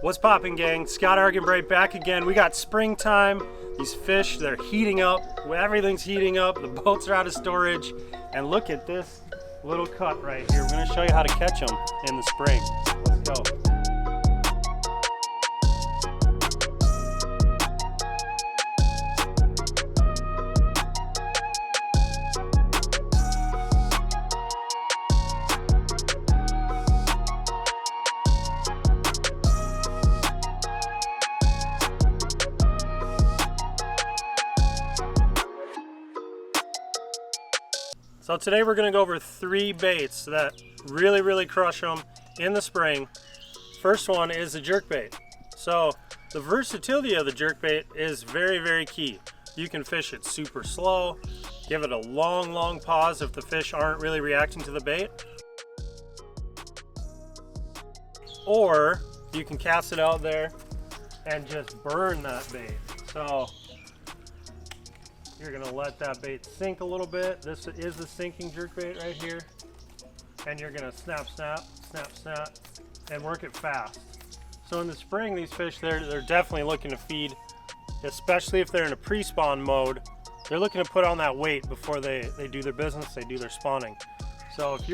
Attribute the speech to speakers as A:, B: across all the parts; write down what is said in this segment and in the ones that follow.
A: What's poppin', gang? Scot Arganbright back again. We got springtime. These fish, they're heating up. Everything's heating up. The boats are out of storage. And look at this little cut right here. We're gonna show you how to catch them in the spring. Let's go. So today we're gonna go over 3 baits that really crush them in the spring. First one is the jerkbait. So the versatility of the jerkbait is very key. You can fish it super slow, give it a long pause if the fish aren't really reacting to the bait. Or you can cast it out there and just burn that bait. So you're gonna let that bait sink a little bit. This is the sinking jerkbait right here. And you're gonna snap, and work it fast. So in the spring, these fish, they're definitely looking to feed, especially if they're in a pre-spawn mode. They're looking to put on that weight before they do their business, they do their spawning. So if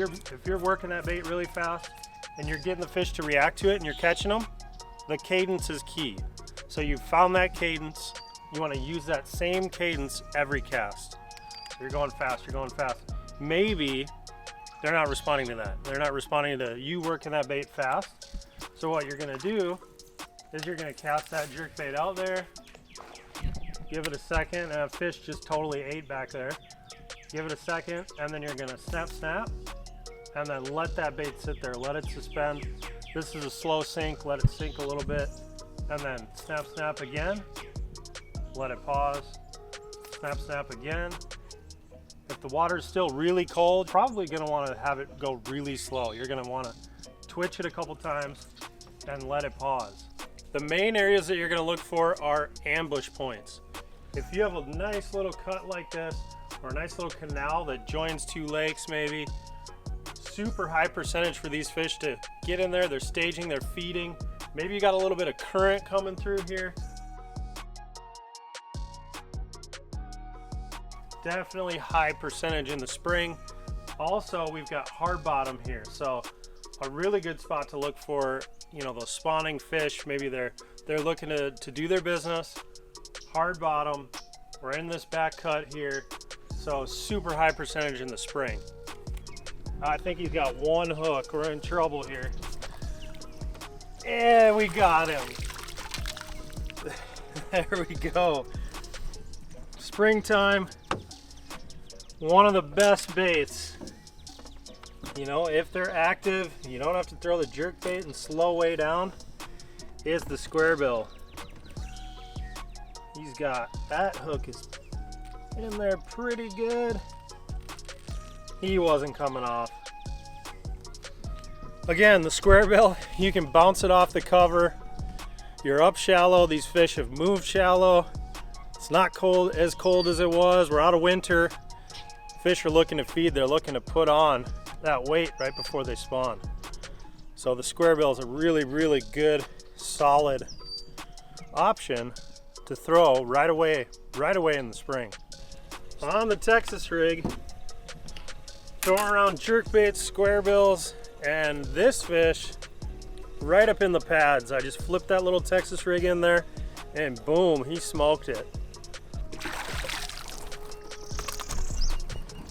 A: you're working that bait really fast and you're getting the fish to react to it and you're catching them, the cadence is key. So you've found that cadence. You want to use that same cadence every cast. So you're going fast. Maybe they're not responding to that. They're not responding to you working that bait fast. So what you're going to do is you're going to cast that jerkbait out there, give it a second, and a fish just totally ate back there. Give it a second, and then you're going to snap, and then let that bait sit there. Let it suspend. This is a slow sink. Let it sink a little bit, and then snap again. Let it pause, snap again. If the water is still really cold, probably gonna wanna have it go really slow. You're gonna wanna twitch it a couple times and let it pause. The main areas that you're gonna look for are ambush points. If you have a nice little cut like this, or a nice little canal that joins 2 lakes maybe, super high percentage for these fish to get in there. They're staging, they're feeding. Maybe you got a little bit of current coming through here. Definitely high percentage in the spring. Also, we've got hard bottom here, so a really good spot to look for, you know, those spawning fish. Maybe they're looking to do their business. Hard bottom. We're in this back cut here, so super high percentage in the spring. I think he's got 1 hook. We're in trouble here. Yeah, we got him. There we go. Springtime. One of the best baits. You know, if they're active, you don't have to throw the jerk bait and slow way down, is the square bill. He's got, that hook is in there pretty good. He wasn't coming off. Again, the square bill, you can bounce it off the cover. You're up shallow. These fish have moved shallow. It's not cold as it was. We're out of winter. Fish are looking to feed. They're looking to put on that weight right before they spawn. So the square bill is a really good, solid option to throw right away in the spring. On the Texas rig, throwing around jerkbaits, square bills, and this fish right up in the pads. I just flipped that little Texas rig in there, and boom, he smoked it.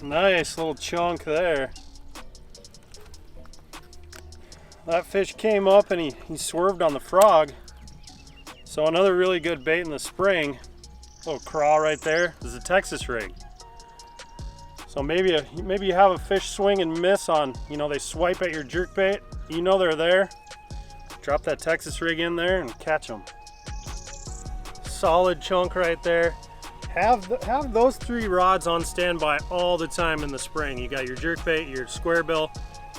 A: Nice little chunk there. That fish came up and he swerved on the frog. So another really good bait in the spring, little craw right there, is a Texas rig. So maybe you have a fish swing and miss on, you know, they swipe at your jerkbait, you know they're there. Drop that Texas rig in there and catch them. Solid chunk right there. Have those 3 rods on standby all the time in the spring. You got your jerkbait, your square bill,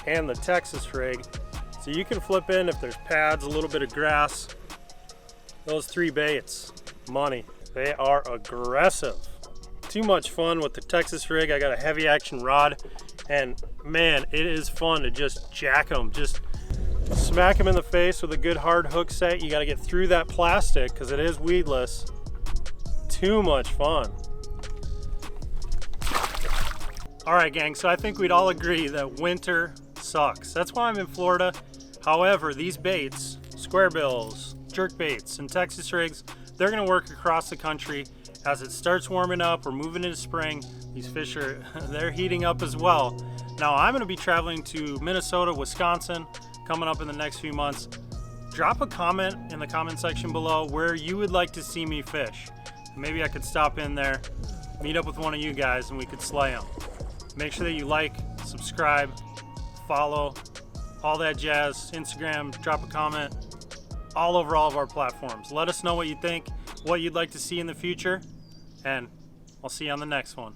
A: and the Texas rig. So you can flip in if there's pads, a little bit of grass. Those 3 baits, money. They are aggressive. Too much fun with the Texas rig. I got a heavy action rod, and man, it is fun to just jack them. Just Smack them in the face with a good hard hook set. You got to get through that plastic because it is weedless. Too much fun. All right, gang, so I think we'd all agree that winter sucks. That's why I'm in Florida. However, these baits, square bills, jerk baits, and Texas rigs, they're gonna work across the country. As it starts warming up, we're moving into spring, these fish are, they're heating up as well. Now, I'm gonna be traveling to Minnesota, Wisconsin, coming up in the next few months. Drop a comment in the comment section below where you would like to see me fish. Maybe I could stop in there, meet up with one of you guys, and we could slay them. Make sure that you like, subscribe, follow, all that jazz. Instagram, drop a comment, all over all of our platforms. Let us know what you think, what you'd like to see in the future, and I'll see you on the next one.